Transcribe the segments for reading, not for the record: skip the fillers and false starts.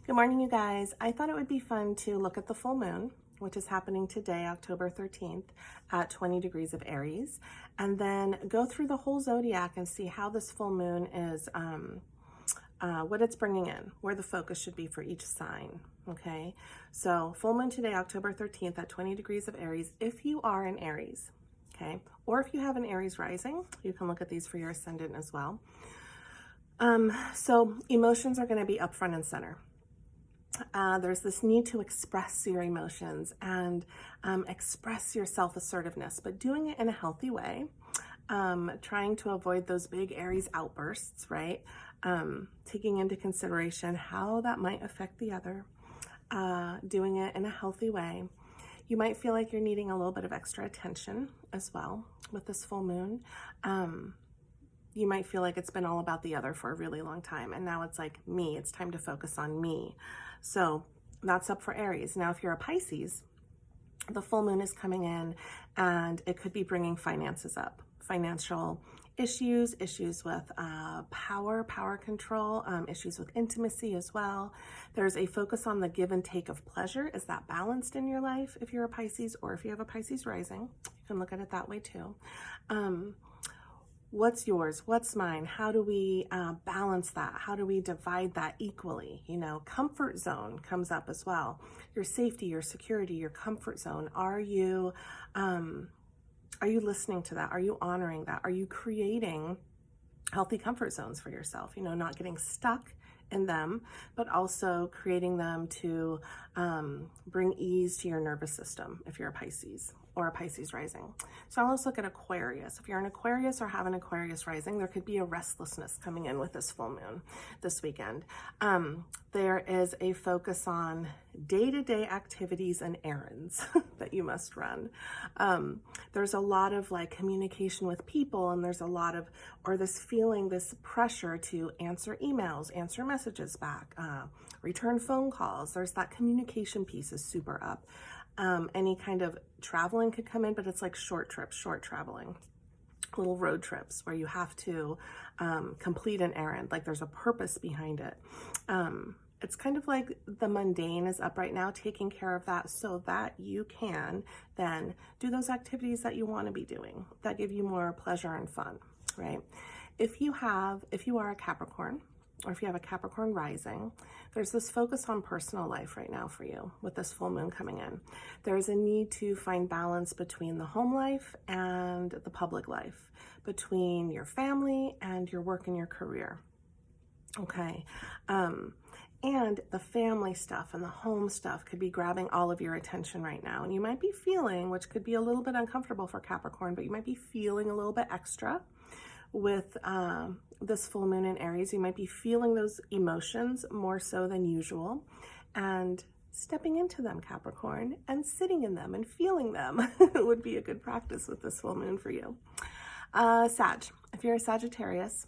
Good morning, you guys. I thought it would be fun to look at the full moon, which is happening today, October 13th at 20 degrees of Aries, and then go through the whole zodiac and see how this full moon is, what it's bringing in, where the focus should be for each sign. Okay, so full moon today, October 13th at 20 degrees of Aries, if you are in Aries, okay, or if you have an Aries rising, you can look at these for your ascendant as well. So emotions are going to be up front and center. There's this need to express your emotions and express your self-assertiveness, but doing it in a healthy way, trying to avoid those big Aries outbursts, right? Taking into consideration how that might affect the other, doing it in a healthy way. You might feel like you're needing a little bit of extra attention as well with this full moon. You might feel like it's been all about the other for a really long time, and now it's like me, it's time to focus on me. So that's up for Aries. Now, if you're a Pisces, the full moon is coming in and it could be bringing finances up, financial issues with power control, issues with intimacy as well. There's a focus on the give and take of pleasure. Is that balanced in your life if you're a Pisces, or if you have a Pisces rising? You can look at it that way too. What's yours? What's mine? How do we balance that? How do we divide that equally? You know, comfort zone comes up as well. Your safety, your security, your comfort zone. Are you listening to that? Are you honoring that? Are you creating healthy comfort zones for yourself? You know, not getting stuck in them, but also creating them to bring ease to your nervous system if you're a Pisces or a Pisces rising. So now let's look at Aquarius. If you're an Aquarius or have an Aquarius rising, there could be a restlessness coming in with this full moon this weekend. There is a focus on day-to-day activities and errands that you must run. There's a lot of like communication with people, and there's a lot of, or this feeling, this pressure to answer emails, answer messages back, return phone calls. There's that communication piece is super up. Any kind of traveling could come in, but it's like short trips, short traveling, little road trips where you have to complete an errand, like there's a purpose behind it. It's kind of like the mundane is up right now, taking care of that so that you can then do those activities that you want to be doing that give you more pleasure and fun, right? If you are a Capricorn, or if you have a Capricorn rising, there's this focus on personal life right now for you with this full moon coming in. There's a need to find balance between the home life and the public life, between your family and your work and your career. Okay. And the family stuff and the home stuff could be grabbing all of your attention right now. And you might be feeling, which could be a little bit uncomfortable for Capricorn, but you might be feeling a little bit extra with this full moon in Aries. You might be feeling those emotions more so than usual, and stepping into them, Capricorn, and sitting in them and feeling them would be a good practice with this full moon for you. Sag, if you're a Sagittarius,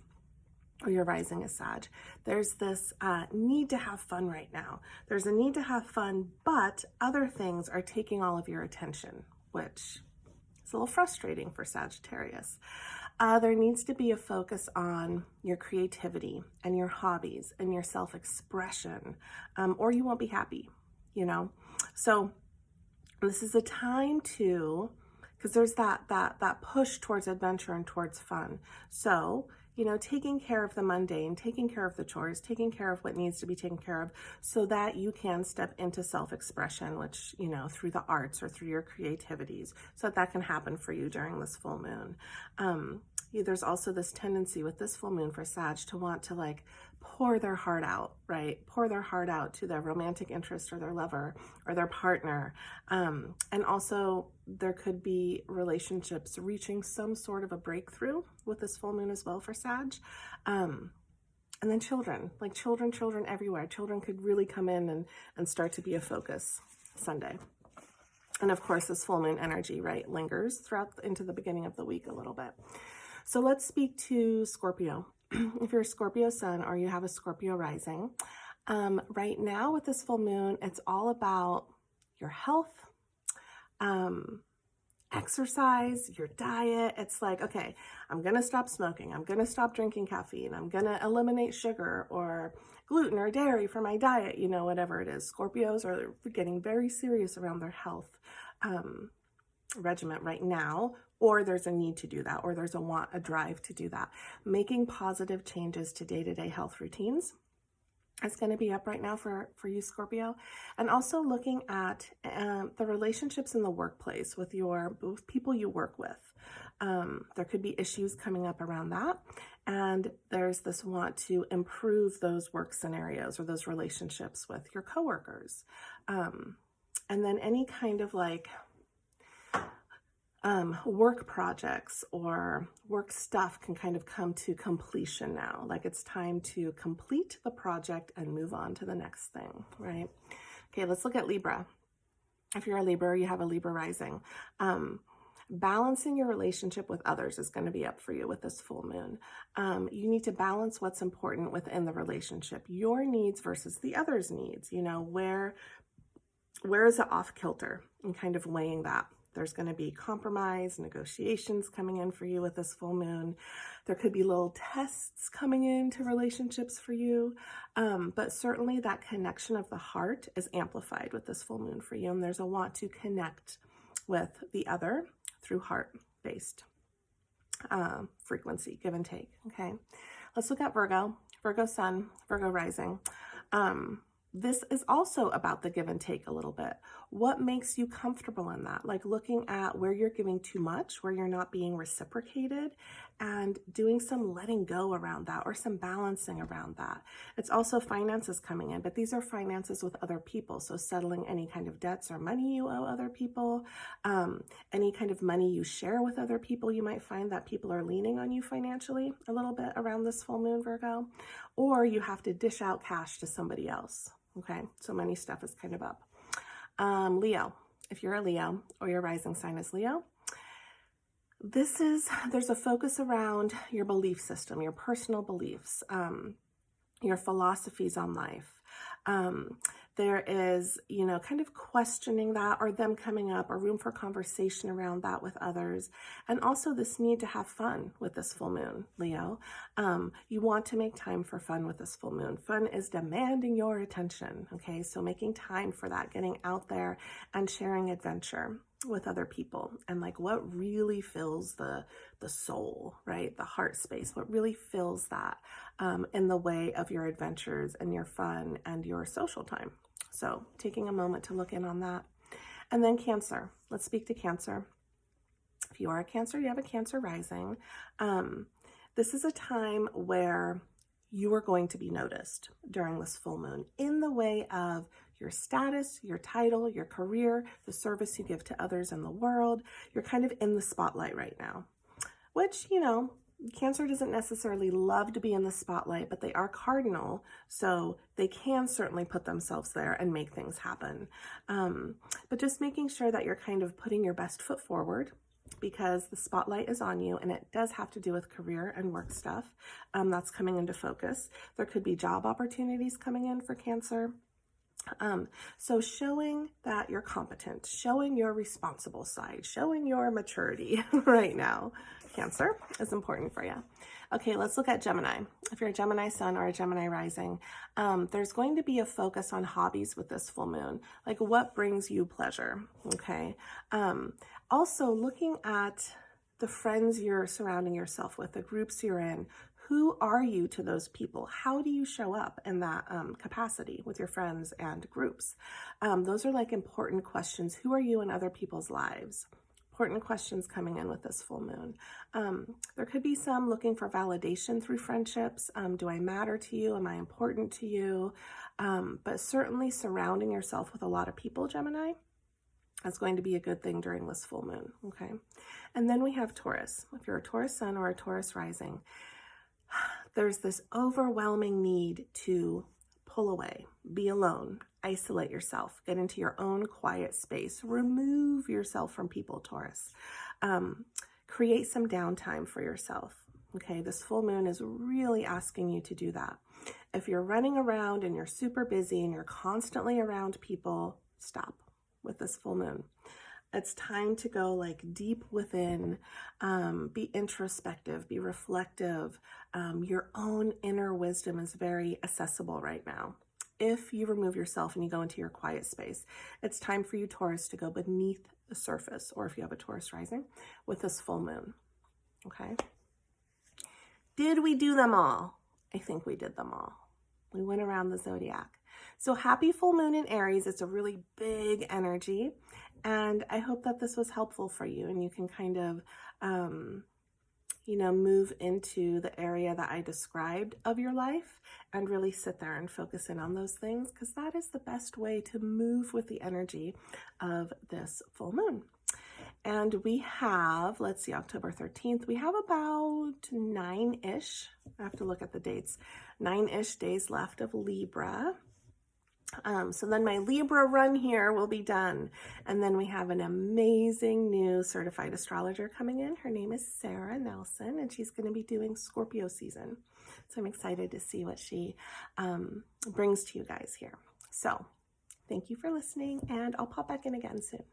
or your rising is Sag, there's this need to have fun right now. There's a need to have fun, but other things are taking all of your attention, which is a little frustrating for Sagittarius. There needs to be a focus on your creativity and your hobbies and your self-expression, or you won't be happy, you know? So this is a time to, because there's that push towards adventure and towards fun. So, you know, taking care of the mundane, taking care of the chores, taking care of what needs to be taken care of so that you can step into self-expression, which, you know, through the arts or through your creativities, so that can happen for you during this full moon. There's also this tendency with this full moon for Sag to want to like pour their heart out, right? Pour their heart out to their romantic interest or their lover or their partner. And also there could be relationships reaching some sort of a breakthrough with this full moon as well for Sag. And then children, like children everywhere. Children could really come in and start to be a focus Sunday. And of course, this full moon energy, right, lingers throughout into the beginning of the week a little bit. So let's speak to Scorpio. If you're a Scorpio sun or you have a Scorpio rising, right now with this full moon, it's all about your health, exercise, your diet. It's like, okay, I'm going to stop smoking. I'm going to stop drinking caffeine. I'm going to eliminate sugar or gluten or dairy for my diet, you know, whatever it is. Scorpios are getting very serious around their health regimen right now, or there's a need to do that, or there's a drive to do that. Making positive changes to day-to-day health routines is going to be up right now for you, Scorpio. And also looking at the relationships in the workplace with people you work with. There could be issues coming up around that. And there's this want to improve those work scenarios or those relationships with your coworkers. And then any kind of like work projects or work stuff can kind of come to completion now. Like it's time to complete the project and move on to the next thing, right? Okay, let's look at Libra. If you're a Libra, you have a Libra rising. Balancing your relationship with others is going to be up for you with this full moon. You need to balance what's important within the relationship, your needs versus the other's needs. You know, where is it off kilter, and kind of weighing that. There's going to be compromise, negotiations coming in for you with this full moon. There could be little tests coming into relationships for you. But certainly that connection of the heart is amplified with this full moon for you. And there's a want to connect with the other through heart-based frequency, give and take. Okay, let's look at Virgo. Virgo sun, Virgo rising. This is also about the give and take a little bit. What makes you comfortable in that? Like looking at where you're giving too much, where you're not being reciprocated, and doing some letting go around that or some balancing around that. It's also finances coming in, but these are finances with other people. So settling any kind of debts or money you owe other people, any kind of money you share with other people. You might find that people are leaning on you financially a little bit around this full moon, Virgo, or you have to dish out cash to somebody else. Okay, so money stuff is kind of up. Leo, if you're a Leo or your rising sign is Leo, there's a focus around your belief system, your personal beliefs, your philosophies on life. There is, you know, kind of questioning that or them coming up or room for conversation around that with others. And also this need to have fun with this full moon, Leo. You want to make time for fun with this full moon. Fun is demanding your attention, okay? So making time for that, getting out there and sharing adventure with other people, and like what really fills the soul, right? The heart space, what really fills that in the way of your adventures and your fun and your social time. So taking a moment to look in on that. And then Cancer, let's speak to Cancer. If you are a Cancer, you have a Cancer rising. This is a time where you are going to be noticed during this full moon in the way of your status, your title, your career, the service you give to others in the world. You're kind of in the spotlight right now, which, you know, Cancer doesn't necessarily love to be in the spotlight, but they are cardinal, so they can certainly put themselves there and make things happen. But just making sure that you're kind of putting your best foot forward, because the spotlight is on you, and it does have to do with career and work stuff. That's coming into focus. There could be job opportunities coming in for Cancer. So showing that you're competent, showing your responsible side, showing your maturity right now, Cancer, is important for you. Okay, let's look at Gemini. If you're a Gemini sun or a Gemini rising, there's going to be a focus on hobbies with this full moon, like what brings you pleasure, okay? Also looking at the friends you're surrounding yourself with, the groups you're in. Who are you to those people? How do you show up in that capacity with your friends and groups? Those are like important questions. Who are you in other people's lives? Important questions coming in with this full moon. There could be some looking for validation through friendships. Do I matter to you? Am I important to you? But certainly surrounding yourself with a lot of people, Gemini, that's going to be a good thing during this full moon, okay? And then we have Taurus. If you're a Taurus sun or a Taurus rising, there's this overwhelming need to pull away, be alone, isolate yourself, get into your own quiet space, remove yourself from people, Taurus. Create some downtime for yourself, okay? This full moon is really asking you to do that. If you're running around and you're super busy and you're constantly around people, stop with this full moon. It's time to go like deep within, be introspective, be reflective. Your own inner wisdom is very accessible right now. If you remove yourself and you go into your quiet space, it's time for you, Taurus, to go beneath the surface, or if you have a Taurus rising, with this full moon. Okay. Did we do them all? I think we did them all. We went around the zodiac. So happy full moon in Aries. It's a really big energy. And I hope that this was helpful for you and you can kind of, move into the area that I described of your life and really sit there and focus in on those things, because that is the best way to move with the energy of this full moon. And we have, let's see, October 13th, we have about 9-ish, I have to look at the dates, 9-ish days left of Libra. So then my Libra run here will be done. And then we have an amazing new certified astrologer coming in. Her name is Sarah Nelson, and she's going to be doing Scorpio season. So I'm excited to see what she brings to you guys here. So thank you for listening, and I'll pop back in again soon.